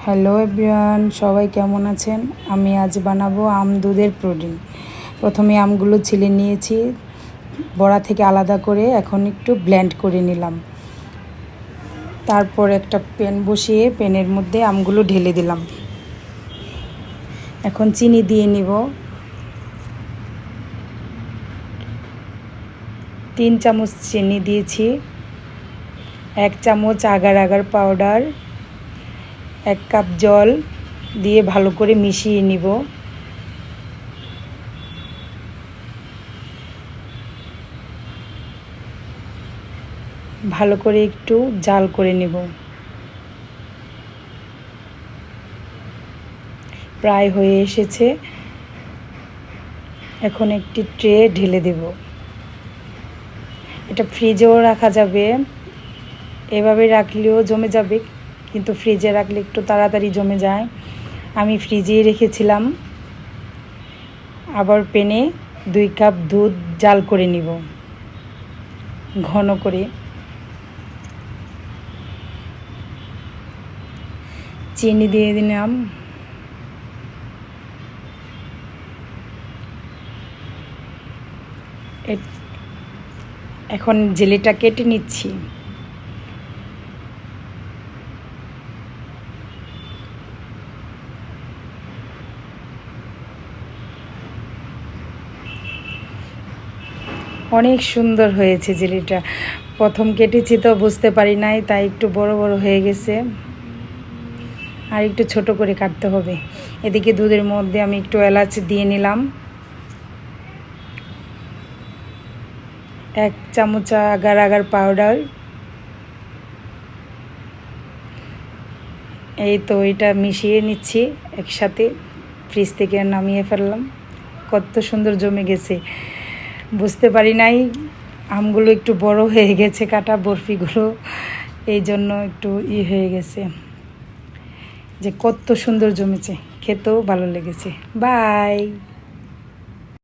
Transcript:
Hello everyone, সবাই কেমন আছেন? আমি আজ বানাবো আম দুধের পুডিং। প্রথমে আমগুলো ছিলে নিয়েছি, বড়া থেকে আলাদা করে এখন একটু ব্লেন্ড করে নিলাম। তারপর একটা প্যান বসিয়ে প্যানের মধ্যে আমগুলো ঢেলে দিলাম। এখন চিনি দিয়ে নিব। 3 চামচ চিনি দিয়েছি, 1 চামচ আগার আগার পাউডার, 1 কাপ জল দিয়ে ভালো করে মিশিয়ে নিব। ভালো করে একটু জাল করে নিব। প্রায় হয়ে এসেছে। এখন একটি ট্রে ঢেলে দেব। এটা ফ্রিজেও রাখা যাবে, এভাবে রাখলেও জমে যাবে, কিন্তু ফ্রিজে রাখলে একটু তাড়াতাড়ি জমে যায়। আমি ফ্রিজেই রেখেছিলাম। আবার প্যানে 2 কাপ দুধ জাল করে নিব ঘন করে। চিনি দিয়ে দিলাম। এখন জেলিটা কেটে নিচ্ছি। অনেক সুন্দর হয়েছে জেলিটা। প্রথম কেটেছি তো বুঝতে পারি নাই, তাই একটু বড় বড় হয়ে গেছে। আর একটু ছোট করে কাটতে হবে। এদিকে দুধের মধ্যে আমি একটু এলাচ দিয়ে নিলাম, 1 চামচ আগার আগার পাউডার। এই তো এটা মিশিয়ে নিচ্ছি একসাথে। ফ্রিজ থেকে নামিয়ে ফেললাম। কত সুন্দর জমে গেছে, বুঝতে পারি নাই। আমগুলো একটু বড় হয়ে গেছে, কাটা বরফিগুলো, এই জন্য একটু হয়ে গেছে। যে কত সুন্দর জমেছে, খেতেও ভালো লেগেছে। বাই।